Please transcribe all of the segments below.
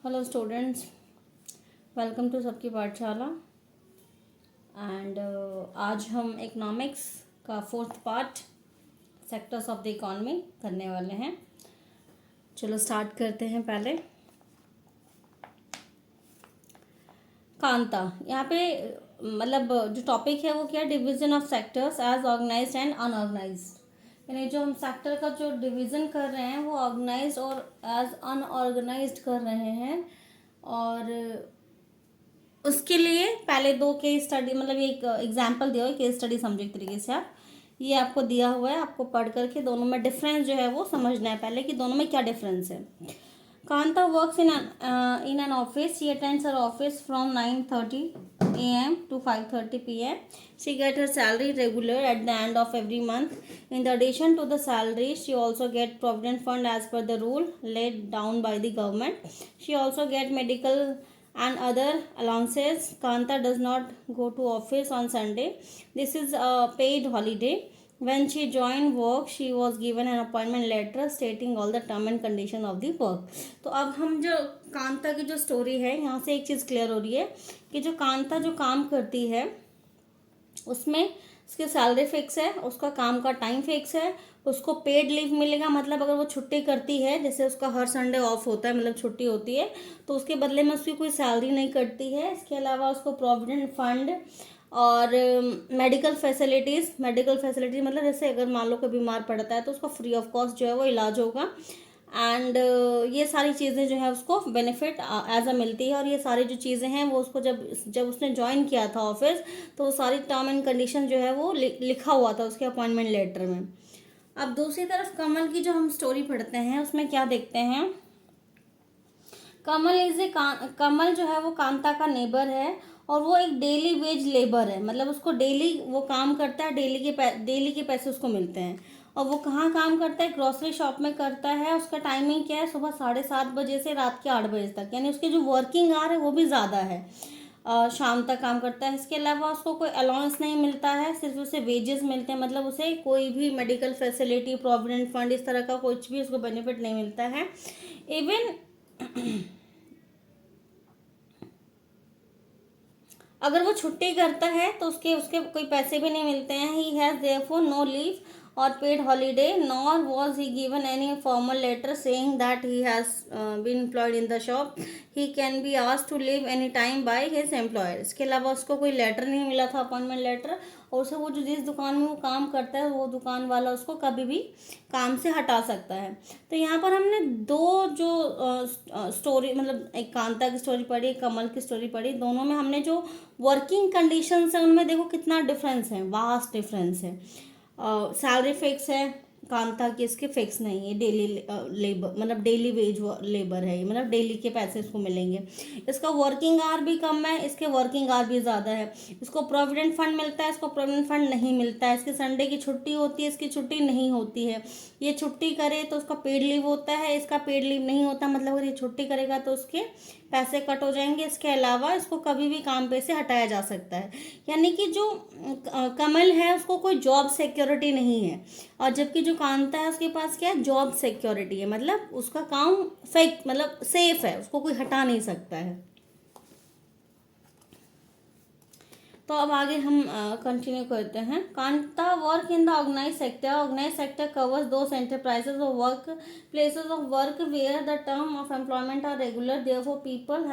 Hello students, welcome to सबकी पाठशाला। And आज हम इकोनॉमिक्स का fourth part sectors of the economy करने वाले हैं। चलो स्टार्ट करते हैं। पहले कांता, यहाँ पे मतलब जो टॉपिक है वो क्या, division of sectors as organised and unorganised. यानी जो हम सेक्टर का जो डिवीज़न कर रहे हैं वो ऑर्गेनाइज्ड और एज अनऑर्गेनाइज्ड कर रहे हैं। और उसके लिए पहले दो केस स्टडी, मतलब एक एग्जाम्पल दिया हुआ है, केस स्टडी समझे एक तरीके से आप। ये आपको दिया हुआ है, आपको पढ़ करके दोनों में डिफरेंस जो है वो समझना है पहले कि दोनों में क्या डिफरेंस है। Kanta works in an office. She attends her office from 9:30 a.m. to 5:30 p.m. She gets her salary regular at the end of every month. In addition to the salary, she also gets provident fund as per the rule laid down by the government. She also gets medical and other allowances. Kanta does not go to office on Sunday. This is a paid holiday. When she joined work, she was given an appointment letter stating all the term and condition of the work. तो अब हम जो कांता की जो story है, यहाँ से एक चीज़ क्लियर हो रही है कि जो कांता जो काम करती है उसमें उसकी सैलरी फिक्स है, उसका काम का टाइम फिक्स है, उसको पेड लीव मिलेगा। मतलब अगर वो छुट्टी करती है, जैसे उसका हर संडे ऑफ होता है, मतलब छुट्टी होती है, तो उसके बदले में उसकी कोई सैलरी नहीं कटती है। इसके अलावा उसको प्रोविडेंट फंड और मेडिकल फैसिलिटीज़ मतलब जैसे अगर मान लो कोई बीमार पड़ता है तो उसको फ्री ऑफ कॉस्ट जो है वो इलाज होगा। एंड ये सारी चीज़ें जो है उसको बेनिफिट एज अ मिलती है। और ये सारी जो चीज़ें हैं वो उसको जब जब उसने ज्वाइन किया था ऑफिस, तो वो सारी टर्म एंड कंडीशन जो है वो लिखा हुआ था उसके अपॉइंटमेंट लेटर में। अब दूसरी तरफ कमल की जो हम स्टोरी पढ़ते हैं उसमें क्या देखते हैं, कमल जो है वो कांता का नेबर है और वो एक डेली वेज लेबर है। मतलब उसको डेली वो काम करता है, डेली के पैसे उसको मिलते हैं। और वो कहाँ काम करता है, ग्रोसरी शॉप में करता है। उसका टाइमिंग क्या है, सुबह 7:30 से रात के 8 बजे तक। यानी उसकी जो वर्किंग आवर है वो भी ज़्यादा है, शाम तक काम करता है। इसके अलावा उसको कोई अलाउंस नहीं मिलता है, सिर्फ उसे वेजेस मिलते हैं। मतलब उसे कोई भी मेडिकल फैसिलिटी, प्रोविडेंट फंड, इस तरह का कुछ भी उसको बेनिफिट नहीं मिलता है। इवन अगर वो छुट्टी करता है तो उसके उसके कोई पैसे भी नहीं मिलते हैं। He has therefore no leave और paid holiday, nor was he given any formal letter saying that he has been employed in the shop. He can be asked to leave any time by his employer. इसके अलावा उसको कोई letter नहीं मिला था, appointment letter. और उसे वो जो जिस दुकान में वो काम करता है वो दुकान वाला उसको कभी भी काम से हटा सकता है। तो यहाँ पर हमने दो जो स्टोरी, मतलब एक कांता की स्टोरी पढ़ी, एक कमल की स्टोरी पढ़ी। दोनों में हमने जो वर्किंग कंडीशंस है उनमें देखो कितना डिफरेंस है, वास्ट डिफरेंस है। सैलरी फिक्स है कांता की, इसके फिक्स नहीं है। डेली लेबर, मतलब डेली वेज लेबर है ये, मतलब डेली के पैसे इसको मिलेंगे। इसका वर्किंग आवर भी कम है, इसके वर्किंग आवर भी ज़्यादा है। इसको प्रोविडेंट फंड मिलता है, इसको प्रोविडेंट फंड नहीं मिलता है। इसके संडे की छुट्टी होती है, इसकी छुट्टी नहीं होती है। ये छुट्टी करे तो उसका पेड लीव होता है, इसका पेड लीव नहीं होता। मतलब अगर ये छुट्टी करेगा तो उसके पैसे कट हो जाएंगे। इसके अलावा इसको कभी भी काम पे से हटाया जा सकता है। यानी कि जो कमल है उसको कोई जॉब सिक्योरिटी नहीं है, और जबकि जो कांता है उसके पास क्या है, जॉब सिक्योरिटी है। मतलब उसका काम मतलब सेफ है, उसको कोई हटा नहीं सकता है। तो अब आगे हम कंटिन्यू करते हैं। Kanta work in the organise sector. Organize sector covers those enterprises और work places of work where the term of employment are regular, therefore people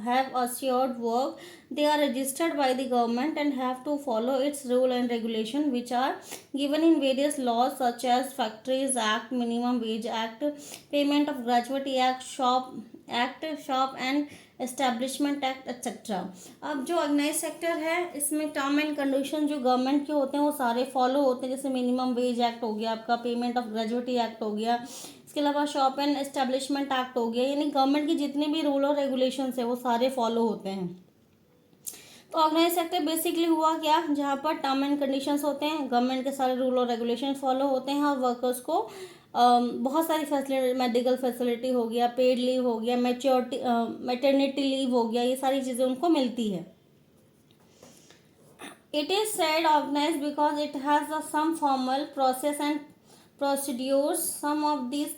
have assured work. They are registered by the government and have to follow its rule and regulation, which are given in various laws such as Factories Act, Minimum Wage Act, Payment of Gratuity Act, Shop and establishment act etcetera. अब जो organise sector है इसमें term and condition जो government के होते हैं वो सारे फॉलो होते हैं। जैसे मिनिमम वेज एक्ट हो गया आपका, पेमेंट ऑफ ग्रेजुएटी एक्ट हो गया, इसके अलावा शॉप एंड एस्टेब्लिशमेंट एक्ट हो गया। यानी गवर्नमेंट की जितने भी रूल और रेगुलेशंस है वो सारे फॉलो होते हैं। तो ऑर्गेनाइज सेक्टर बेसिकली हुआ क्या, जहाँ पर टर्म एंड कंडीशंस होते हैं, गवर्नमेंट के सारे रूल और रेगुलेशन फॉलो होते हैं, और वर्कर्स को बहुत सारी फैसिलिटी, मेडिकल फैसिलिटी हो गया, पेड लीव हो गया, मैटरनिटी लीव हो गया, ये सारी चीज़ें उनको मिलती है। It is said organised because it has some formal process and procedures. Some of these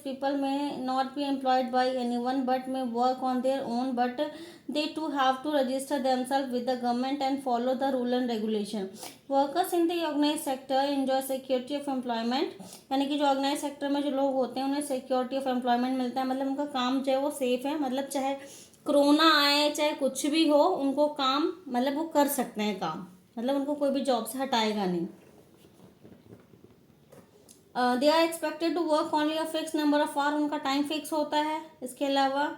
people may not be employed by anyone but may work on their own, but they too have to register themselves with the government and follow the rule and regulation. Workers in the organized sector enjoy security of employment. यानी कि जो organise sector में जो लोग होते हैं उन्हें security of employment मिलता है, मतलब उनका काम जो है वो सेफ है, मतलब चाहे कोरोना आए चाहे कुछ भी हो उनको काम मतलब वो कर सकते हैं काम, मतलब उनको कोई भी जॉब से हटाएगा नहीं. They are expected to work only a fix number of hour, उनका टाइम फिक्स होता है. इसके अलावा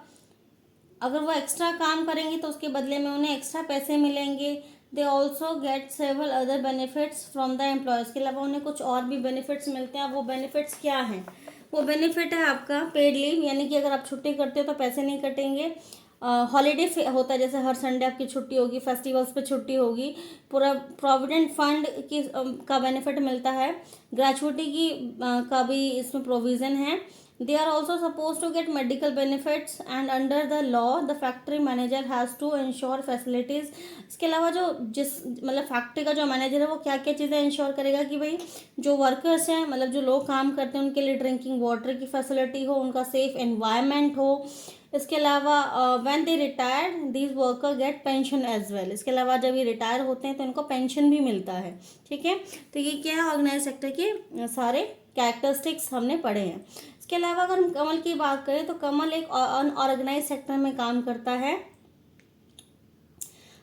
अगर वो एक्स्ट्रा काम करेंगे तो उसके बदले में उन्हें एक्स्ट्रा पैसे मिलेंगे. They also get several other benefits from the employ, इसके अलावा उन्हें कुछ और भी बेनिफिट्स मिलते हैं. वो बेनिफिट्स क्या हैं? वो बेनिफिट है आपका पेड लीव, यानी कि अगर आप छुट्टी करते हो तो पैसे नहीं कटेंगे. हॉलीडे होता है, जैसे हर संडे आपकी छुट्टी होगी, फेस्टिवल्स पे छुट्टी होगी. पूरा प्रोविडेंट फंड की का बेनिफिट मिलता है. ग्रेचुइटी की का भी इसमें प्रोविज़न है. They are also suppose to get medical benefits and under the law the factory manager has to ensure facilities. इसके अलावा जो जिस मतलब फैक्ट्री का जो मैनेजर है वो क्या क्या चीज़ें इंश्योर करेगा कि भाई जो वर्कर्स हैं, मतलब जो लोग काम करते हैं, उनके लिए ड्रिंकिंग वाटर की फैसिलिटी हो, उनका सेफ एनवायरनमेंट हो. इसके अलावा when they retire these worker get pension as well. इसके अलावा जब ये रिटायर होते हैं तो इनको पेंशन भी मिलता है. ठीक है, तो ये क्या है, ऑर्गेनाइज सेक्टर के सारे कैरेक्टरिस्टिक्स हमने पढ़े हैं. इसके अलावा अगर हम कमल की बात करें तो कमल एक अनऑर्गेनाइज सेक्टर में काम करता है.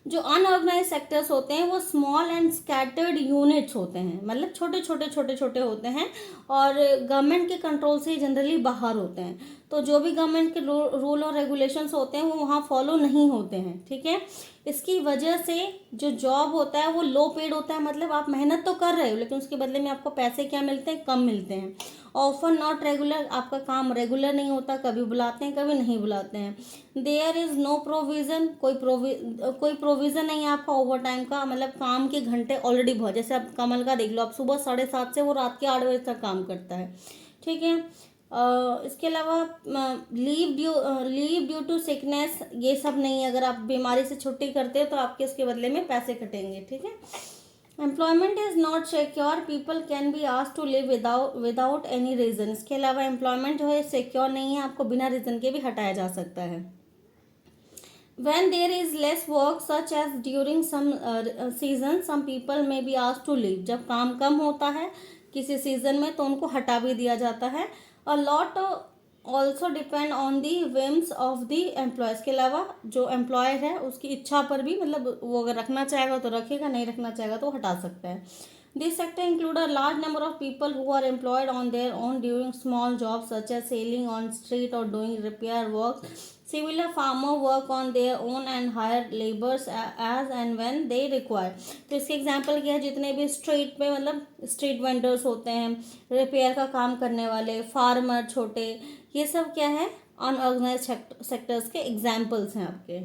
जो अनऑर्गेनाइज सेक्टर्स होते हैं वो स्मॉल एंड स्कैटर्ड यूनिट्स होते हैं, मतलब छोटे छोटे होते हैं और गवर्नमेंट के कंट्रोल से जनरली बाहर होते हैं. तो जो भी गवर्नमेंट के रूल और रेगुलेशंस होते हैं वो वहाँ फॉलो नहीं होते हैं. ठीक है, इसकी वजह से जो जॉब होता है वो लो पेड होता है, मतलब आप मेहनत तो कर रहे हो लेकिन उसके बदले में आपको पैसे क्या मिलते हैं, कम मिलते हैं. ऑफन नॉट रेगुलर, आपका काम रेगुलर नहीं होता, कभी बुलाते हैं कभी नहीं बुलाते हैं. देयर इज़ नो प्रोविज़न, कोई प्रोविज़न नहीं है आपका ओवर टाइम का, मतलब काम के घंटे ऑलरेडी बहुत, जैसे आप कमल का देख लो, आप सुबह 7:30 से वो रात के 8 बजे तक काम करता है. ठीक है, इसके अलावा लीव ड्यू टू सिकनेस ये सब नहीं है. अगर आप बीमारी से छुट्टी करते हो तो आपके उसके बदले में पैसे कटेंगे. ठीक है, employment is not secure, people can be asked to leave without any reason. इसके अलावा एम्प्लॉयमेंट जो है सिक्योर नहीं है, आपको बिना रीज़न के भी हटाया जा सकता है. When there is less work such as during some season, some people may be asked to leave. जब काम कम होता है किसी सीजन में तो उनको हटा भी दिया जाता है. A lot also depend on the whims of the employees. के अलावा जो एम्प्लॉयर है उसकी इच्छा पर भी, मतलब वो अगर रखना चाहेगा तो रखेगा, नहीं रखना चाहेगा तो हटा सकता है. This sector include a large number of people who are employed on their own doing small jobs such as selling on street or doing repair work. Similar farmer work on their own and hire laborers as and when they require. तो इसके example क्या है, जितने भी street पे मतलब street vendors होते हैं, रिपेयर का काम करने वाले, फार्मर छोटे, ये सब क्या है अनऑर्गेनाइज सेक्टर्स के एग्जाम्पल्स हैं आपके.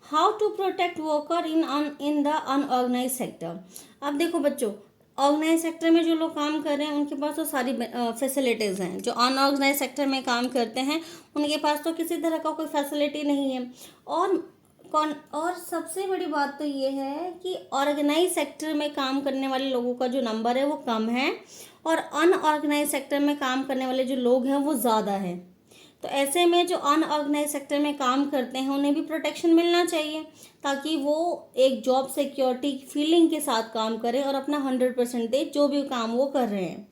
How to protect worker in the unorganised sector. अब देखो बच्चों, ऑर्गेनाइज सेक्टर में जो लोग काम कर रहे हैं उनके पास तो सारी फैसिलिटीज़ हैं. जो अनऑर्गेनाइज सेक्टर में काम करते हैं उनके पास तो किसी तरह का कोई फैसिलिटी नहीं है. और सबसे बड़ी बात तो ये है कि ऑर्गेनाइज सेक्टर में काम करने वाले लोगों का जो नंबर है वो कम है और अनऑर्गेनाइज सेक्टर में काम करने वाले जो लोग हैं वो ज़्यादा है. तो ऐसे में जो अनऑर्गेनाइज सेक्टर में काम करते हैं उन्हें भी प्रोटेक्शन मिलना चाहिए ताकि वो एक जॉब सिक्योरिटी फीलिंग के साथ काम करें और अपना 100% दे जो भी काम वो कर रहे हैं.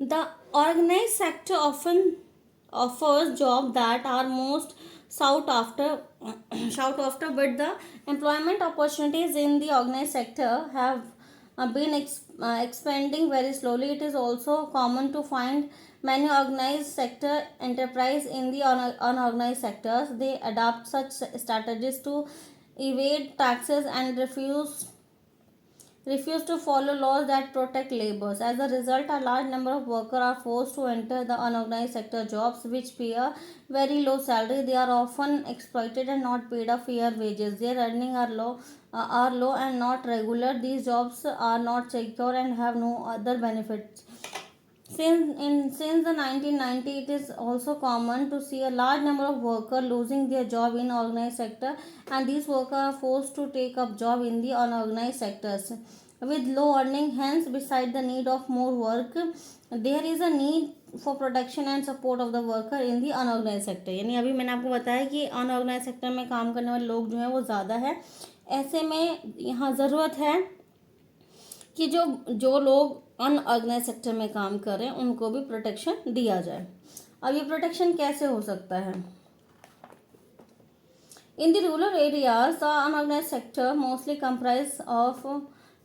The organise sector often offers job that are most sought after but the employment opportunities in the organized sector have been expanding very slowly. It is also common to find many organized sector enterprise in the unorganized sectors. They adopt such strategies to evade taxes and refuse to follow laws that protect laborers. As a result, a large number of workers are forced to enter the unorganized sector jobs which pay a very low salary. They are often exploited and not paid a fair wages. Their earnings are low and not regular. These jobs are not secure and have no other benefits. Since the 1990, it is also common to see a large number of workers losing their job in organized sector, and these workers are forced to take up job in the unorganized sectors with low earning. Hence, beside the need of more work, there is a need for protection and support of the worker in the unorganized sector. यानी अभी मैंने आपको बताया कि unorganised sector में काम करने वाले लोग जो हैं वो ज़्यादा है. ऐसे में यहाँ ज़रूरत है कि जो जो लोग अनऑर्गेनाइज सेक्टर में काम कर रहे हैं उनको भी प्रोटेक्शन दिया जाए. अब ये प्रोटेक्शन कैसे हो सकता है? In the rural areas the unorganised sector mostly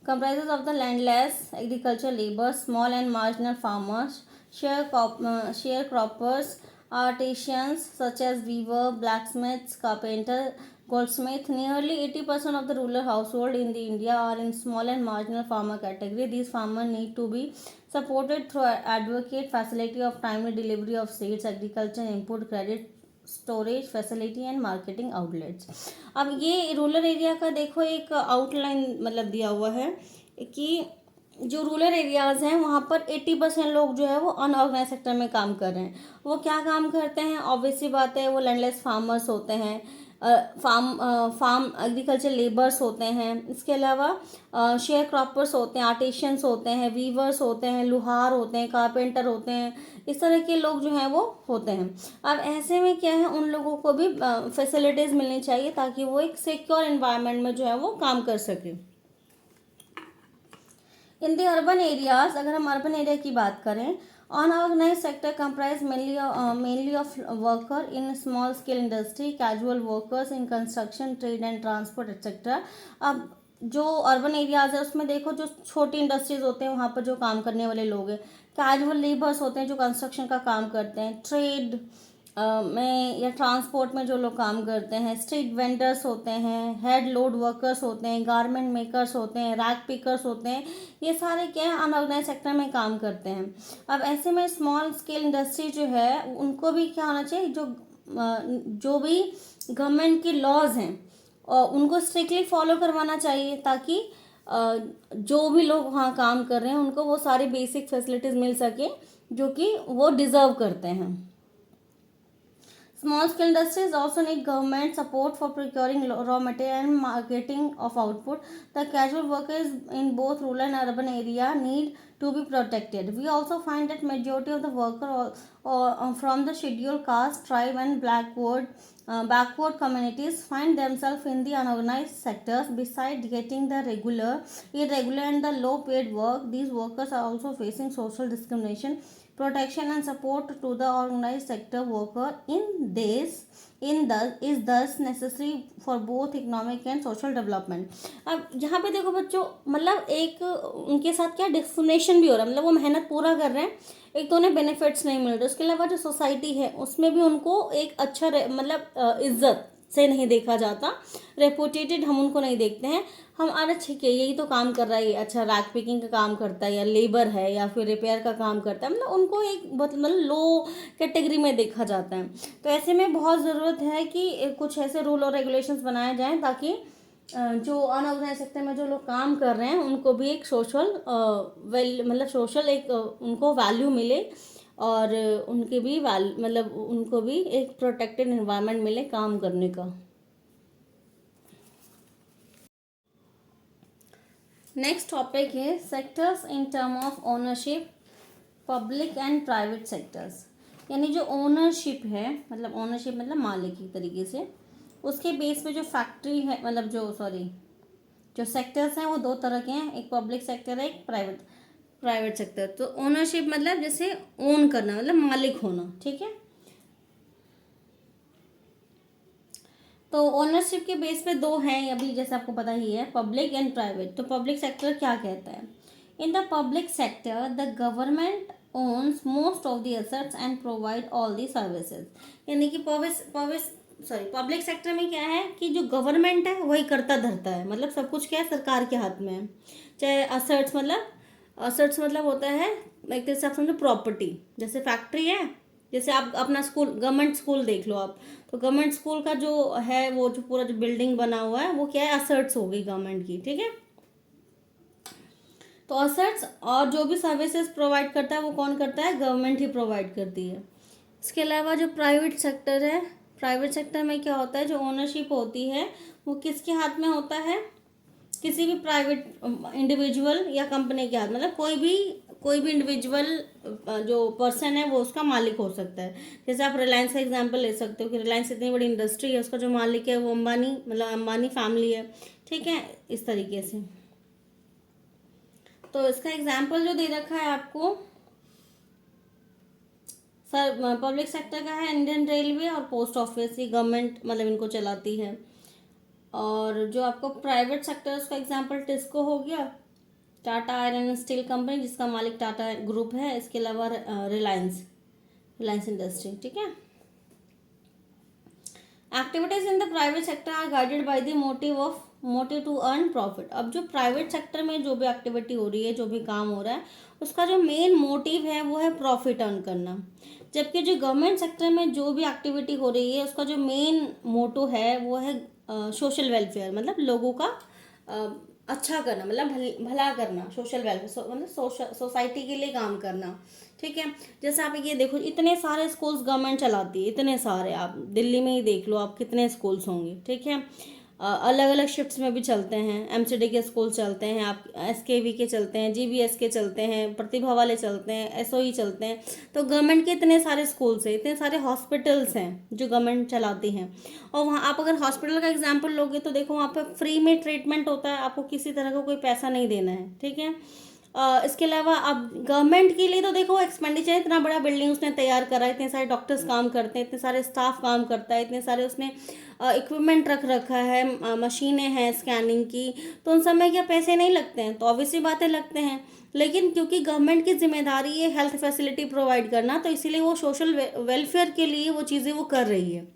comprises of the landless, agricultural labor, small and marginal farmers, sharecroppers, artisans such as weaver, blacksmiths, carpenter, goldsmith. Nearly 80% of the rural household in the India are in small and marginal farmer category. These farmers need to be supported through advocate facility of timely delivery of seeds, agriculture input, credit, storage facility and marketing outlets. अब ये rural area का देखो एक outline मतलब दिया हुआ है कि जो रूरल एरियाज़ हैं वहाँ पर 80% लोग जो है वो अनऑर्गेनाइज सेक्टर में काम कर रहे हैं. वो क्या काम करते हैं? ऑब्वियस सी बात है, वो लैंडलेस फार्मर्स होते हैं, फार्म एग्रीकल्चर लेबर्स होते हैं. इसके अलावा शेयर क्रॉपर्स होते हैं, आर्टिशियंस होते हैं, वीवर्स होते हैं, लुहार होते हैं, कारपेंटर होते हैं. इस तरह के लोग जो हैं वो होते हैं. अब ऐसे में क्या है, उन लोगों को भी फैसिलिटीज़ मिलनी चाहिए ताकि वो एक सिक्योर एनवायरनमेंट में जो है वो काम कर सके. इन द अर्बन एरियाज, अगर हम अर्बन एरिया की बात करें, unorganized sector comprise mainly of worker in small scale industry, casual workers in construction, trade and transport etc. अब जो अर्बन एरियाज है उसमें देखो जो छोटी इंडस्ट्रीज होते हैं वहाँ पर जो काम करने वाले लोग हैं, कैजुअल लेबर्स होते हैं जो कंस्ट्रक्शन का काम करते हैं, ट्रेड में या ट्रांसपोर्ट में जो लोग काम करते हैं, स्ट्रीट वेंडर्स होते हैं, हेड लोड वर्कर्स होते हैं, गारमेंट मेकर्स होते हैं, रैक पिकर्स होते हैं. ये सारे क्या है, अनऑर्गेनाइज सेक्टर में काम करते हैं. अब ऐसे में स्मॉल स्केल इंडस्ट्री जो है उनको भी क्या होना चाहिए, जो भी गवर्नमेंट की लॉज हैं उनको स्ट्रिक्टली फॉलो करवाना चाहिए ताकि जो भी लोग वहाँ काम कर रहे हैं उनको वो सारी बेसिक फैसिलिटीज़ मिल सके जो कि वो डिज़र्व करते हैं. Small scale industries also need government support for procuring raw material and marketing of output. The casual workers in both rural and urban area need to be protected. We also find that majority of the workers from the scheduled caste, tribe and backward communities find themselves in the unorganized sectors. Besides getting the irregular and the low paid work, these workers are also facing social discrimination. Protection and support to the organized sector worker is thus necessary for both economic and social development. अब यहाँ पे देखो बच्चों, मतलब एक उनके साथ क्या डिस्क्रिमिनेशन भी हो रहा है, मतलब वो मेहनत पूरा कर रहे हैं, एक तो उन्हें बेनिफिट्स नहीं मिल रहे, उसके अलावा जो सोसाइटी है उसमें भी उनको एक अच्छा मतलब इज्जत से नहीं देखा जाता, रेपुटेटेड हम उनको नहीं देखते हैं. हम अरे ठीक है यही तो काम कर रहा है, अच्छा रैक पिकिंग का काम करता है या लेबर है या फिर रिपेयर का काम करता है, मतलब उनको एक मतलब लो कैटेगरी में देखा जाता है. तो ऐसे में बहुत ज़रूरत है कि कुछ ऐसे रूल और रेगुलेशंस बनाए जाएं ताकि जो अनऑर्गेनाइज सेक्टर में जो लोग काम कर रहे हैं उनको भी एक सोशल मतलब सोशल एक उनको वैल्यू मिले और उनके भी मतलब उनको भी एक प्रोटेक्टेड एनवायरनमेंट मिले काम करने का. नेक्स्ट टॉपिक है sectors in term of ownership, public and private sectors. यानी जो ओनरशिप है, मतलब ओनरशिप मतलब मालिक की तरीके से, उसके बेस पे जो फैक्ट्री है, मतलब जो सेक्टर्स हैं वो दो तरह के हैं, एक पब्लिक सेक्टर है, एक प्राइवेट सेक्टर. तो ओनरशिप मतलब जैसे ओन करना, मतलब मालिक होना, ठीक है. तो ओनरशिप के बेस पे दो हैं अभी, जैसे आपको पता ही है, पब्लिक एंड प्राइवेट. तो पब्लिक सेक्टर क्या कहता है? In the public sector the government owns most of the assets and provide all the services. यानी कि पब्लिक सेक्टर में क्या है कि जो गवर्नमेंट है वही करता धरता है, मतलब सब कुछ क्या है सरकार के हाथ में है. चाहे असेट्स मतलब होता है एक तरह से आप समझो प्रॉपर्टी, जैसे फैक्ट्री है, जैसे आप अपना स्कूल गवर्नमेंट स्कूल देख लो आप, तो गवर्नमेंट स्कूल का जो है वो जो पूरा जो बिल्डिंग बना हुआ है वो क्या है, असेट्स हो गई गवर्नमेंट की, ठीक है. तो असेट्स और जो भी सर्विसेज प्रोवाइड करता है वो कौन करता है, गवर्नमेंट ही प्रोवाइड करती है। इसके अलावा जो प्राइवेट सेक्टर है, प्राइवेट सेक्टर में क्या होता है, जो ओनरशिप होती है वो किसके हाथ में होता है, किसी भी प्राइवेट इंडिविजुअल या कंपनी के हाथ, मतलब कोई भी इंडिविजुअल जो पर्सन है वो उसका मालिक हो सकता है। जैसे आप रिलायंस का एग्जांपल ले सकते हो कि रिलायंस इतनी बड़ी इंडस्ट्री है, उसका जो मालिक है वो अंबानी, मतलब अंबानी फैमिली है, ठीक है, इस तरीके से। तो इसका एग्जांपल जो दे रखा है आपको सर, पब्लिक सेक्टर का है इंडियन रेलवे और पोस्ट ऑफिस, ये गवर्नमेंट मतलब इनको चलाती है। और जो आपको प्राइवेट सेक्टर उसका एग्जांपल टिस्को हो गया, Tata iron and steel company जिसका मालिक टाटा ग्रुप है। इसके अलावा रिलायंस, रिलायंस इंडस्ट्री, ठीक है। Activities in the private sector are guided by the motive to earn profit. अब जो प्राइवेट सेक्टर में जो भी एक्टिविटी हो रही है, जो भी काम हो रहा है, उसका जो मेन मोटिव है वो है प्रॉफिट अर्न करना। जबकि जो गवर्नमेंट सेक्टर में जो भी एक्टिविटी हो रही है उसका जो मेन मोटो है वो है सोशल वेलफेयर, मतलब लोगों का अच्छा करना, मतलब भला करना, सोशल वेलफेयर मतलब सोसाइटी के लिए काम करना, ठीक है। जैसे आप ये देखो, इतने सारे स्कूल्स गवर्नमेंट चलाती है, इतने सारे, आप दिल्ली में ही देख लो आप कितने स्कूल्स होंगे, ठीक है। अलग अलग शिफ्ट्स में भी चलते हैं, एमसीडी के स्कूल चलते हैं, आप एसकेवी के चलते हैं, जीबीएस के चलते हैं, प्रतिभा वाले चलते हैं, एसओई चलते हैं। तो गवर्नमेंट के इतने सारे स्कूल्स हैं, इतने सारे हॉस्पिटल्स हैं जो गवर्नमेंट चलाती हैं। और वहाँ आप अगर हॉस्पिटल का एग्जाम्पल लोगे तो देखो वहाँ पर फ्री में ट्रीटमेंट होता है, आपको किसी तरह का कोई पैसा नहीं देना है, ठीक है। इसके अलावा अब गवर्नमेंट के लिए तो देखो एक्सपेंडिचर, इतना बड़ा बिल्डिंग उसने तैयार करा है, इतने सारे डॉक्टर्स काम करते हैं, इतने सारे स्टाफ काम करता है, इतने सारे उसने इक्विपमेंट रख रखा है, मशीनें हैं स्कैनिंग की, तो उन सब में क्या पैसे नहीं लगते हैं? तो ऑब्वियसली बातें लगते हैं। लेकिन क्योंकि गवर्नमेंट की जिम्मेदारी है हेल्थ फैसिलिटी प्रोवाइड करना, तो इसीलिए वो सोशल वेलफेयर के लिए वो चीज़ें वो कर रही है।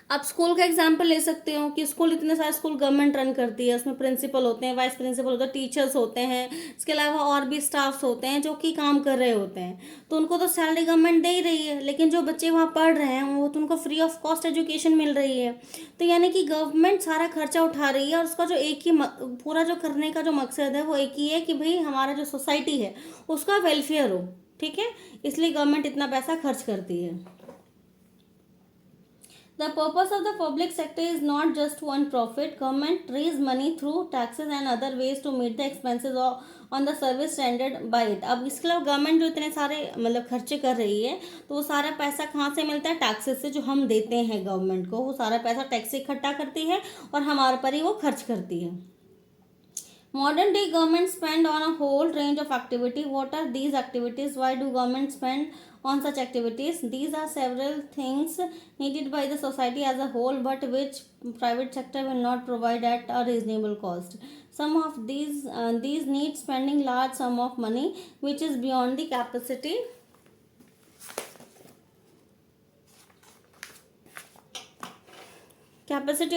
आप स्कूल का एग्जाम्पल ले सकते हो कि स्कूल, इतने सारे स्कूल गवर्नमेंट रन करती है, उसमें प्रिंसिपल होते हैं, वाइस प्रिंसिपल होते हैं, टीचर्स होते हैं, इसके अलावा और भी स्टाफ्स होते हैं जो कि काम कर रहे होते हैं। तो उनको तो सैलरी गवर्नमेंट दे ही रही है, लेकिन जो बच्चे वहाँ पढ़ रहे हैं वो तो उनको फ्री ऑफ कॉस्ट एजुकेशन मिल रही है। तो यानी कि गवर्नमेंट सारा खर्चा उठा रही है, और उसका जो एक ही पूरा जो करने का जो मकसद है वो एक ही है कि भाई हमारा जो सोसाइटी है उसका वेलफेयर हो, ठीक है। इसलिए गवर्नमेंट इतना पैसा खर्च करती है। The purpose of the public sector is not just to earn profit. Government raise money through taxes and other ways to meet the expenses on the service rendered by it. अब इसके अलावा government जो इतने सारे मतलब खर्चे कर रही है, तो वो सारा पैसा कहाँ से मिलता है? टैक्सेस से, जो हम देते हैं गवर्नमेंट को, वो सारा पैसा टैक्स से इकट्ठा करती है और हमारे पर ही वो खर्च करती है। Modern day government spend on a whole range of activity. What are these activities? Why do government spend on such activities? These are several things needed by the society as a whole, but which private sector will not provide at a reasonable cost. Some of these need spending large sum of money, which is beyond the capacity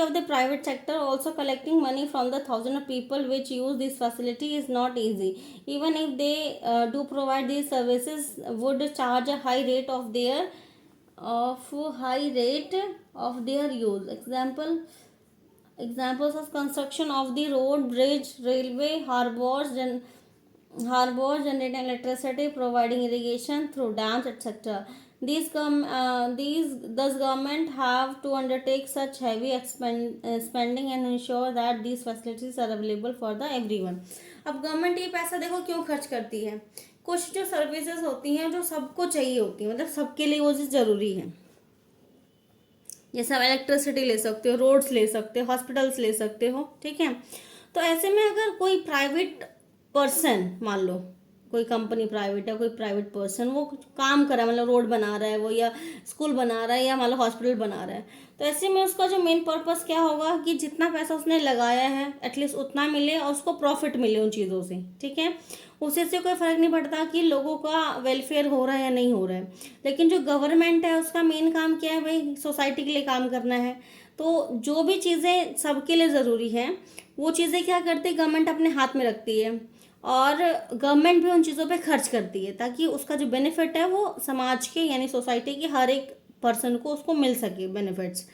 of the private sector. Also, collecting money from the thousands of people which use this facility is not easy. Even if they do provide these services, would charge a high rate of their use. Examples of construction of the road, bridge, railway, harbors, generating electricity, providing irrigation through dams, etc. Thus government have to undertake such heavy spending and ensure that these facilities are available for the everyone. अब government ये पैसा देखो क्यों खर्च करती है? कुछ जो सर्विसेज होती हैं जो सबको चाहिए होती है, मतलब सबके लिए वो चीज़ ज़रूरी है। जैसे आप इलेक्ट्रिसिटी ले सकते हो, रोड्स ले सकते हो, हॉस्पिटल्स ले सकते हो, ठीक है। तो ऐसे में अगर कोई प्राइवेट पर्सन, मान लो कोई कंपनी प्राइवेट है, कोई प्राइवेट पर्सन वो काम कर रहा है, मतलब रोड बना रहा है वो, या स्कूल बना रहा है, या मान लो हॉस्पिटल बना रहा है, तो ऐसे में उसका जो मेन पर्पस क्या होगा कि जितना पैसा उसने लगाया है एटलीस्ट उतना मिले और उसको प्रॉफिट मिले उन चीज़ों से, ठीक है। उसे से कोई फ़र्क नहीं पड़ता कि लोगों का वेलफेयर हो रहा है या नहीं हो रहा है। लेकिन जो गवर्नमेंट है उसका मेन काम क्या है? भाई सोसाइटी के लिए काम करना है। तो जो भी चीज़ें सबके लिए ज़रूरी हैं वो चीज़ें क्या करती है? गवर्नमेंट अपने हाथ में रखती है, और गवर्नमेंट भी उन चीज़ों पे खर्च करती है ताकि उसका जो बेनिफिट है वो समाज के यानी सोसाइटी के हर एक पर्सन को उसको मिल सके benefits.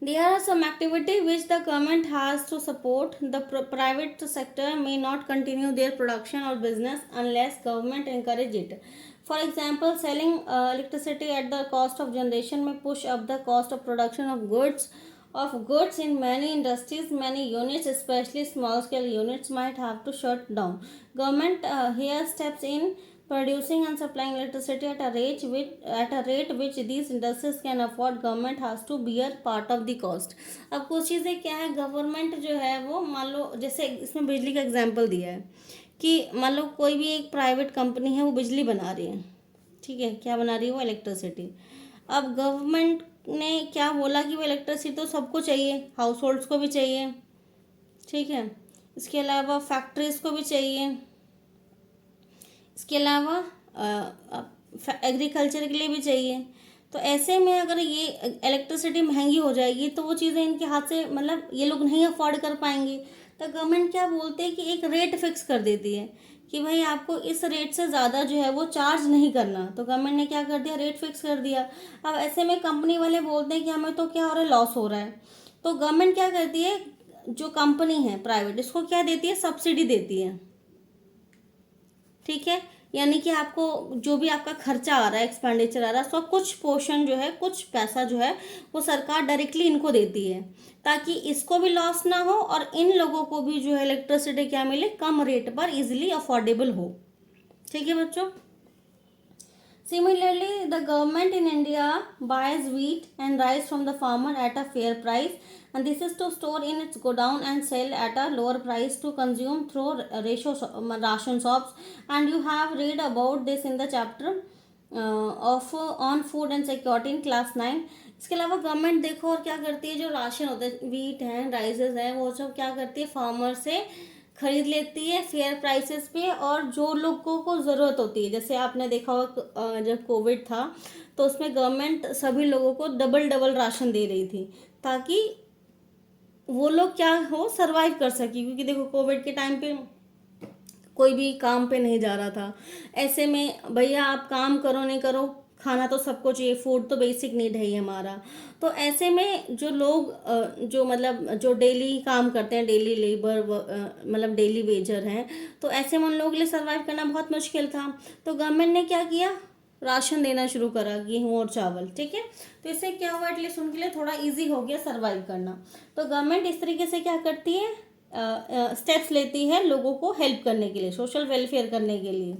There are some activity which the government has to support. The private sector may not continue their production or business unless government encourage it. For example, selling electricity at the cost of generation may push up the cost of production of goods in many industries. Many units, especially small scale units, might have to shut down. Government here steps in, producing and supplying electricity at a rate which these industries can afford. Government has to bear part of the cost. अब कुछ चीज़ें क्या है, government जो है वो मान लो जैसे इसमें बिजली का एग्जांपल दिया है कि मान लो कोई भी एक प्राइवेट कंपनी है वो बिजली बना रही है, ठीक है, क्या बना रही है वो इलेक्ट्रिसिटी। अब गवर्नमेंट ने क्या बोला कि वो इलेक्ट्रिसिटी तो सबको चाहिए, हाउस होल्ड्स को भी चाहिए, ठीक है, इसके अलावा फैक्ट्रीज को भी चाहिए, इसके अलावा एग्रीकल्चर के लिए भी चाहिए। तो ऐसे में अगर ये इलेक्ट्रिसिटी महंगी हो जाएगी तो वो चीज़ें इनके हाथ से मतलब ये लोग नहीं अफोर्ड कर पाएंगे। तो गवर्नमेंट क्या बोलते हैं कि एक रेट फिक्स कर देती है कि भाई आपको इस रेट से ज़्यादा जो है वो चार्ज नहीं करना। तो गवर्नमेंट ने क्या कर दिया, रेट फिक्स कर दिया। अब ऐसे में कंपनी वाले बोलते हैं कि हमें तो क्या हो रहा है, लॉस हो रहा है। तो गवर्नमेंट क्या करती है, जो कंपनी है प्राइवेट, इसको क्या देती है, सब्सिडी देती है, ठीक है। यानी कि आपको जो भी आपका खर्चा आ रहा है, एक्सपेंडिचर आ रहा है, उसका कुछ पोर्शन जो है, कुछ पैसा जो है वो सरकार डायरेक्टली इनको देती है ताकि इसको भी लॉस ना हो और इन लोगों को भी जो है इलेक्ट्रिसिटी क्या मिले, कम रेट पर इजीली अफोर्डेबल हो, ठीक है बच्चों। Similarly, the government in India buys wheat and rice from the farmer at a fair price, and this is to store in its godown and sell at a lower price to consume through ration shops. And you have read about this in the chapter of on food and security in class 9. इसके अलावा government देखो और क्या करती है, जो ration होता है, वीट हैं, राइसेस हैं, वो सब क्या करती है, फार्मर से खरीद लेती है फेयर प्राइसेस पे। और जो लोगों को ज़रूरत होती है, जैसे आपने देखा होगा जब कोविड था तो उसमें गवर्नमेंट सभी लोगों को डबल डबल राशन दे रही थी ताकि वो लोग क्या हो, सरवाइव कर सके। क्योंकि देखो कोविड के टाइम पे कोई भी काम पे नहीं जा रहा था। ऐसे में भैया आप काम करो नहीं करो, खाना तो सबको चाहिए, फूड तो बेसिक नीड है ही हमारा। तो ऐसे में जो लोग जो मतलब जो डेली काम करते हैं, डेली लेबर मतलब डेली वेजर हैं, तो ऐसे में उन लोगों के लिए सर्वाइव करना बहुत मुश्किल था। तो गवर्नमेंट ने क्या किया, राशन देना शुरू करा, गेहूँ और चावल, ठीक है। तो इससे क्या हुआ, एटलीस्ट उनके लिए थोड़ा ईजी हो गया सर्वाइव करना। तो गवर्नमेंट इस तरीके से क्या करती है, स्टेप्स लेती है लोगों को हेल्प करने के लिए, सोशल वेलफेयर करने के लिए।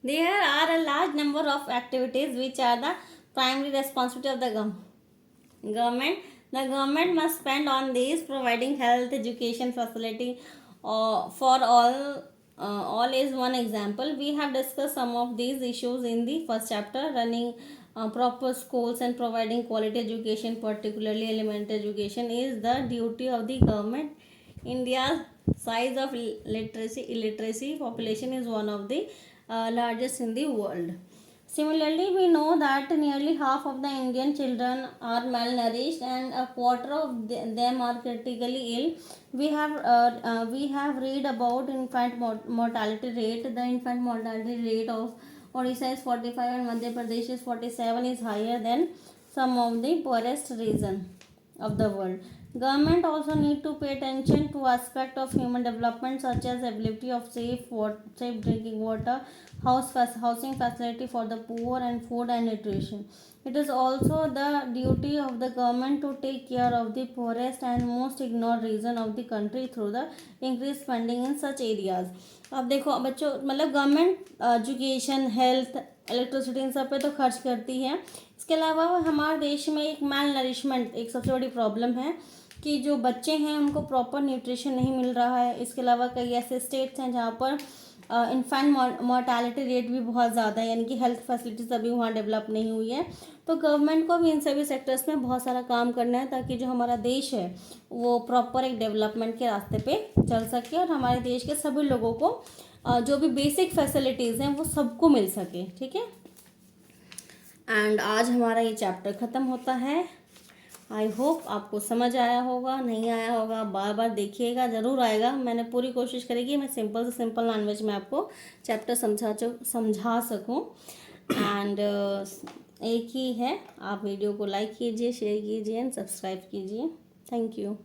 There are a large number of activities which are the primary responsibility of the government. The government must spend on these, providing health, education facility for all. All is one example. We have discussed some of these issues in the first chapter. Running proper schools and providing quality education, particularly elementary education, is the duty of the government. India's size of illiteracy population is one of the largest in the world. Similarly, we know that nearly half of the Indian children are malnourished and a quarter of them are critically ill. We have read about infant mortality rate. The infant mortality rate of Odisha is 45 and Madhya Pradesh is 47, is higher than some of the poorest region of the world. Government also need to pay attention to aspect of human development such as ability of safe drinking water, housing facility for the poor, and food and nutrition. It is also the duty of the government to take care of the poorest and most ignored region of the country through the increased spending in such areas. अब देखो बच्चों, मतलब government education, health, electricity, इन सब पे तो खर्च करती है। इसके अलावा हमारे देश में एक माल नरिशमेंट एक सबसे बड़ी प्रॉब्लम है कि जो बच्चे हैं उनको प्रॉपर न्यूट्रिशन नहीं मिल रहा है। इसके अलावा कई ऐसे स्टेट्स हैं जहाँ पर इन्फेंट मोर्टालिटी रेट भी बहुत ज़्यादा है, यानी कि हेल्थ फैसिलिटीज़ अभी वहाँ डेवलप नहीं हुई है। तो गवर्नमेंट को भी इन सभी सेक्टर्स में बहुत सारा काम करना है ताकि जो हमारा देश है वो प्रॉपर एक डेवलपमेंट के रास्ते पे चल सके और हमारे देश के सभी लोगों को जो भी बेसिक फैसिलिटीज़ हैं वो सबको मिल सके, ठीक है। एंड आज हमारा ये चैप्टर ख़त्म होता है। आई होप आपको समझ आया होगा, नहीं आया होगा बार बार देखिएगा, ज़रूर आएगा। मैंने पूरी कोशिश करी कि मैं सिंपल से सिंपल लैंग्वेज में आपको चैप्टर समझा सकूं। एंड एक ही है, आप वीडियो को लाइक कीजिए, शेयर कीजिए एंड सब्सक्राइब कीजिए। Thank you.